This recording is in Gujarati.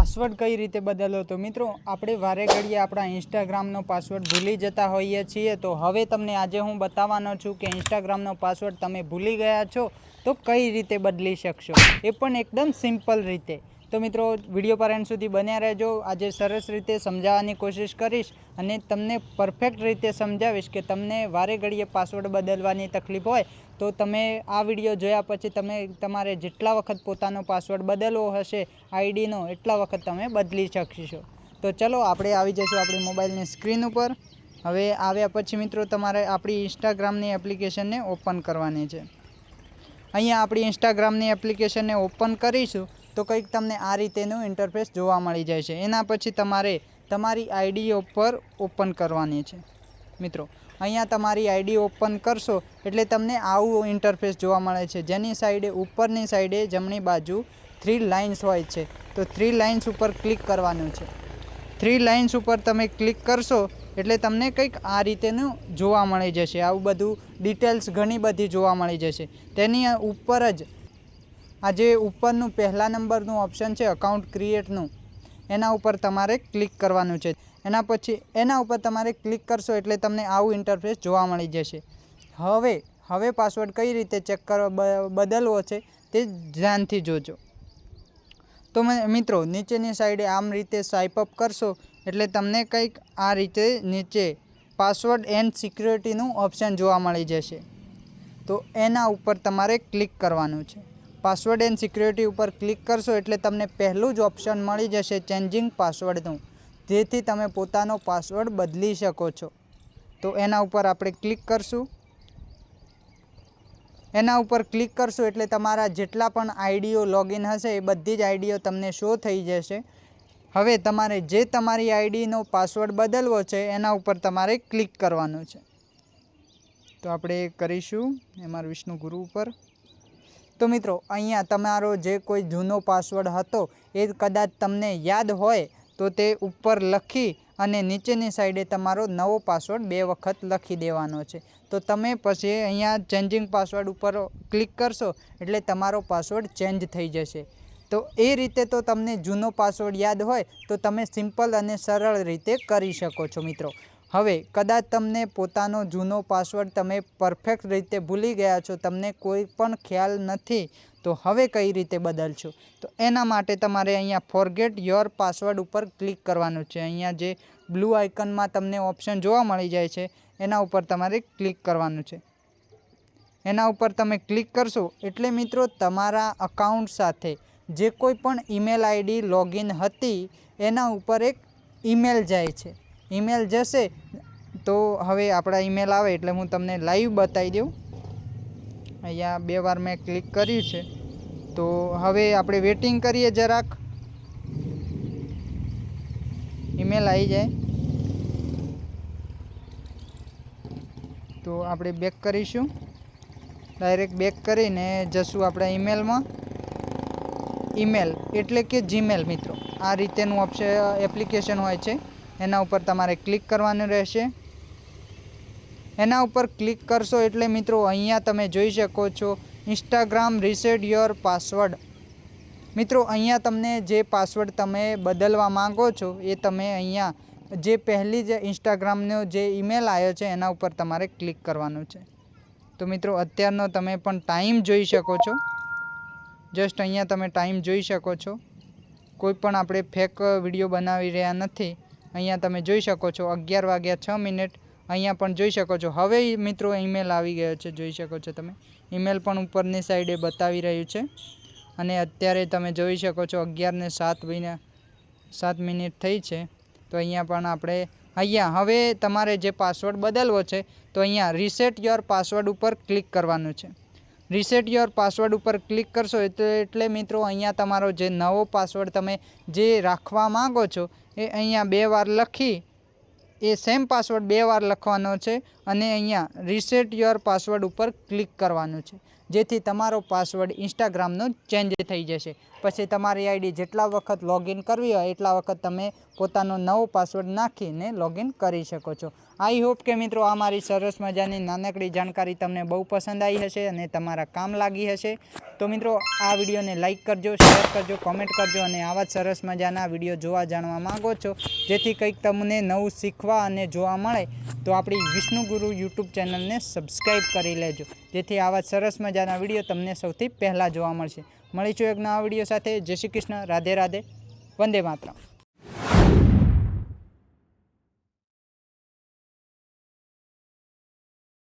પાસવર્ડ કઈ રીતે બદલવો? તો મિત્રો આપણે વારે ઘડીએ આપણા ઇન્સ્ટાગ્રામનો પાસવર્ડ ભૂલી જતા હોઈએ છીએ, તો હવે તમને આજે હું બતાવવાનો છું કે ઇન્સ્ટાગ્રામનો પાસવર્ડ તમે ભૂલી ગયા છો તો કઈ રીતે બદલી શકશો, એ પણ એકદમ સિમ્પલ રીતે. તો મિત્રો વિડીયો પર એન્ડ સુધી બન્યા રહેજો. આજે સરસ રીતે સમજાવવાની કોશિશ કરીશ અને તમને પરફેક્ટ રીતે સમજાવીશ કે તમને વારે ઘડીએ પાસવર્ડ બદલવાની તકલીફ હોય તો તમે આ વિડીયો જોયા પછી તમારે જેટલા વખત પોતાનો પાસવર્ડ બદલવો હશે આઈડીનો એટલા વખત તમે બદલી શકશો. તો ચલો આપણે આવી જઈશું આપણી મોબાઈલની સ્ક્રીન ઉપર. હવે આવ્યા પછી મિત્રો તમારે આપણી ઇન્સ્ટાગ્રામની એપ્લિકેશનને ઓપન કરવાની છે. અહીંયા આપણી ઇન્સ્ટાગ્રામની એપ્લિકેશનને ઓપન કરીશું તો કંઈક તમને આ રીતેનું ઇન્ટરફેસ જોવા મળી જાય છે. એના પછી તમારે તમારી આઈડી ઉપર ઓપન કરવાની છે. મિત્રો અહીંયા તમારી આઈડી ઓપન કરશો એટલે તમને આવું ઇન્ટરફેસ જોવા મળે છે, જેની સાઈડે ઉપરની સાઈડે જમણી બાજુ 3 લાઇન્સ હોય છે. તો 3 લાઇન્સ ઉપર ક્લિક કરવાનું છે. 3 લાઇન્સ ઉપર તમે ક્લિક કરશો એટલે તમને કંઈક આ રીતેનું જોવા મળી જશે. આવું બધું ડિટેલ્સ ઘણી બધી જોવા મળી જશે. તેની ઉપર જ આ જે ઉપરનું પહેલા નંબરનું ઓપ્શન છે અકાઉન્ટ ક્રિએટનું, એના ઉપર તમારે ક્લિક કરવાનું છે. એના પછી એના ઉપર તમારે ક્લિક કરશો એટલે તમને આવું ઇન્ટરફેસ જોવા મળી જશે. હવે પાસવર્ડ કઈ રીતે ચેક બદલવો છે તે ધ્યાનથી જોજો. તો મિત્રો નીચેની સાઈડે આમ રીતે સ્વાઇપ અપ કરશો એટલે તમને કંઈક આ રીતે નીચે પાસવર્ડ એન્ડ સિક્યુરિટીનું ઓપ્શન જોવા મળી જશે. તો એના ઉપર તમારે ક્લિક કરવાનું છે. પાસવર્ડ એન્ડ સિક્યુરિટી ઉપર ક્લિક કરશો એટલે તમને પહેલું જ ઓપ્શન મળી જશે ચેન્જિંગ પાસવર્ડનું, જેથી તમે પોતાનો પાસવર્ડ બદલી શકો છો. તો એના ઉપર આપણે ક્લિક કરશું. એના ઉપર ક્લિક કરશો એટલે તમારા જેટલા પણ આઈડીઓ લોગિન હશે એ બધી જ આઈડીઓ તમને શો થઈ જશે. હવે તમારે જે તમારી આઈડીનો પાસવર્ડ બદલવો છે એના ઉપર તમારે ક્લિક કરવાનું છે. તો આપણે કરીશું એમાં વિષ્ણુ ગુરુ ઉપર. તો મિત્રો અહીંયા તમારો જે કોઈ જૂનો પાસવર્ડ હતો એ કદાચ તમને યાદ હોય તો તે ઉપર લખી અને નીચેની સાઈડે તમારો નવો પાસવર્ડ 2 વખત લખી દેવાનો છે. તો તમે પછી અહીંયા ચેન્જિંગ પાસવર્ડ ઉપર ક્લિક કરશો એટલે તમારો પાસવર્ડ ચેન્જ થઈ જશે. તો એ રીતે તો તમને જૂનો પાસવર્ડ યાદ હોય તો તમે સિમ્પલ અને સરળ રીતે કરી શકો છો. મિત્રો હવે કદાચ તમને પોતાનો જૂનો પાસવર્ડ તમે પરફેક્ટ રીતે ભૂલી ગયા છો, તમને કોઈ પણ ખ્યાલ નથી, તો હવે કઈ રીતે બદલશો? તો એના માટે તમારે અહીંયા ફોરગેટ યોર પાસવર્ડ ઉપર ક્લિક કરવાનું છે. અહીંયા જે બ્લુ આઇકનમાં તમને ઓપ્શન જોવા મળી જાય છે એના ઉપર તમારે ક્લિક કરવાનું છે. એના ઉપર તમે ક્લિક કરશો એટલે મિત્રો તમારા અકાઉન્ટ સાથે જે કોઈ પણ ઈમેલ આઈડી લોગિન હતી એના ઉપર એક ઈમેલ જાય છે. ઈમેલ જશે તો હવે આપણા ઈમેલ આવે એટલે હું તમને લાઈવ બતાવી દઉં. અહીંયા 2 વાર મેં ક્લિક કર્યું છે. તો હવે આપણે વેઇટિંગ કરીએ જરાક, ઈમેલ આવી જાય. તો આપણે બેક કરીશું. ડાયરેક્ટ બેક કરીને જશું આપણા ઈમેલમાં. ઈમેલ એટલે કે જીમેલ. મિત્રો આ રીતેનું ઓપ્શન એપ્લિકેશન હોય છે, એના ઉપર તમારે ક્લિક કરવાનું રહેશે. એના ઉપર ક્લિક કરશો એટલે મિત્રો અહીંયા તમે જોઈ શકો છો ઇન્સ્ટાગ્રામ રીસેટ યોર પાસવર્ડ. મિત્રો અહીંયા તમને જે પાસવર્ડ તમે બદલવા માંગો છો એ તમે અહીંયા જે પહેલી જ ઇન્સ્ટાગ્રામનો જે ઈમેલ આવ્યો છે એના ઉપર તમારે ક્લિક કરવાનું છે. તો મિત્રો અત્યારનો તમે પણ ટાઈમ જોઈ શકો છો. જસ્ટ અહીંયા તમે ટાઈમ જોઈ શકો છો. કોઈ પણ આપણે ફેક વિડીયો બનાવી રહ્યા નથી. અહીંયા તમે જોઈ શકો છો 11:06 અહીંયા પણ જોઈ શકો છો. હવે મિત્રો ઈમેલ આવી ગયો છે, જોઈ શકો છો તમે. ઈમેલ પણ ઉપરની સાઈડે બતાવી રહ્યું છે અને અત્યારે તમે જોઈ શકો છો 11:07 થઈ છે. તો અહીંયા પણ આપણે અહીંયા હવે તમારે જે પાસવર્ડ બદલવો છે તો અહીંયા રીસેટ યોર પાસવર્ડ ઉપર ક્લિક કરવાનું છે. રીસેટ યોર પાસવર્ડ ઉપર ક્લિક કરશો એટલે મિત્રો અહીંયા તમારો જે નવો પાસવર્ડ તમે જે રાખવા માંગો છો એ અહીંયા 2 વાર લખી એ સેમ પાસવર્ડ 2 વાર લખવાનો છે અને અહીંયા રીસેટ યોર પાસવર્ડ ઉપર ક્લિક કરવાનું છે. જેથી તમારો પાસવર્ડ ઇન્સ્ટાગ્રામનો ચેન્જ થઈ જશે. પછી તમારી આઈડી જેટલા વખત લોગિન કરવી હોય એટલા વખત તમે પોતાનો નવો પાસવર્ડ નાખીને લોગિન કરી શકો છો. આઈ હોપ કે મિત્રો આ મારી સરસ મજાની નાનકડી જાણકારી તમને બહુ પસંદ આવી હશે અને તમારા કામ લાગી હશે. તો મિત્રો આ વિડીયોને લાઇક કરજો, શેર કરજો, કોમેન્ટ કરજો અને આવા જ સરસ મજાના વિડીયો જોવા જાણવા માંગો છો જેથી કંઈક તમને નવું શીખવા અને જોવા મળે તો આપણી વિષ્ણુ ગુરુ યુટ્યુબ ચેનલને સબસ્ક્રાઈબ કરી લેજો જેથી આવા સરસ મજાના વિડીયો તમને સૌથી પહેલાં જોવા મળશે. મળીશું એક નવા વિડીયો સાથે. જય શ્રી કૃષ્ણ, રાધે રાધે, વંદે માતરમ.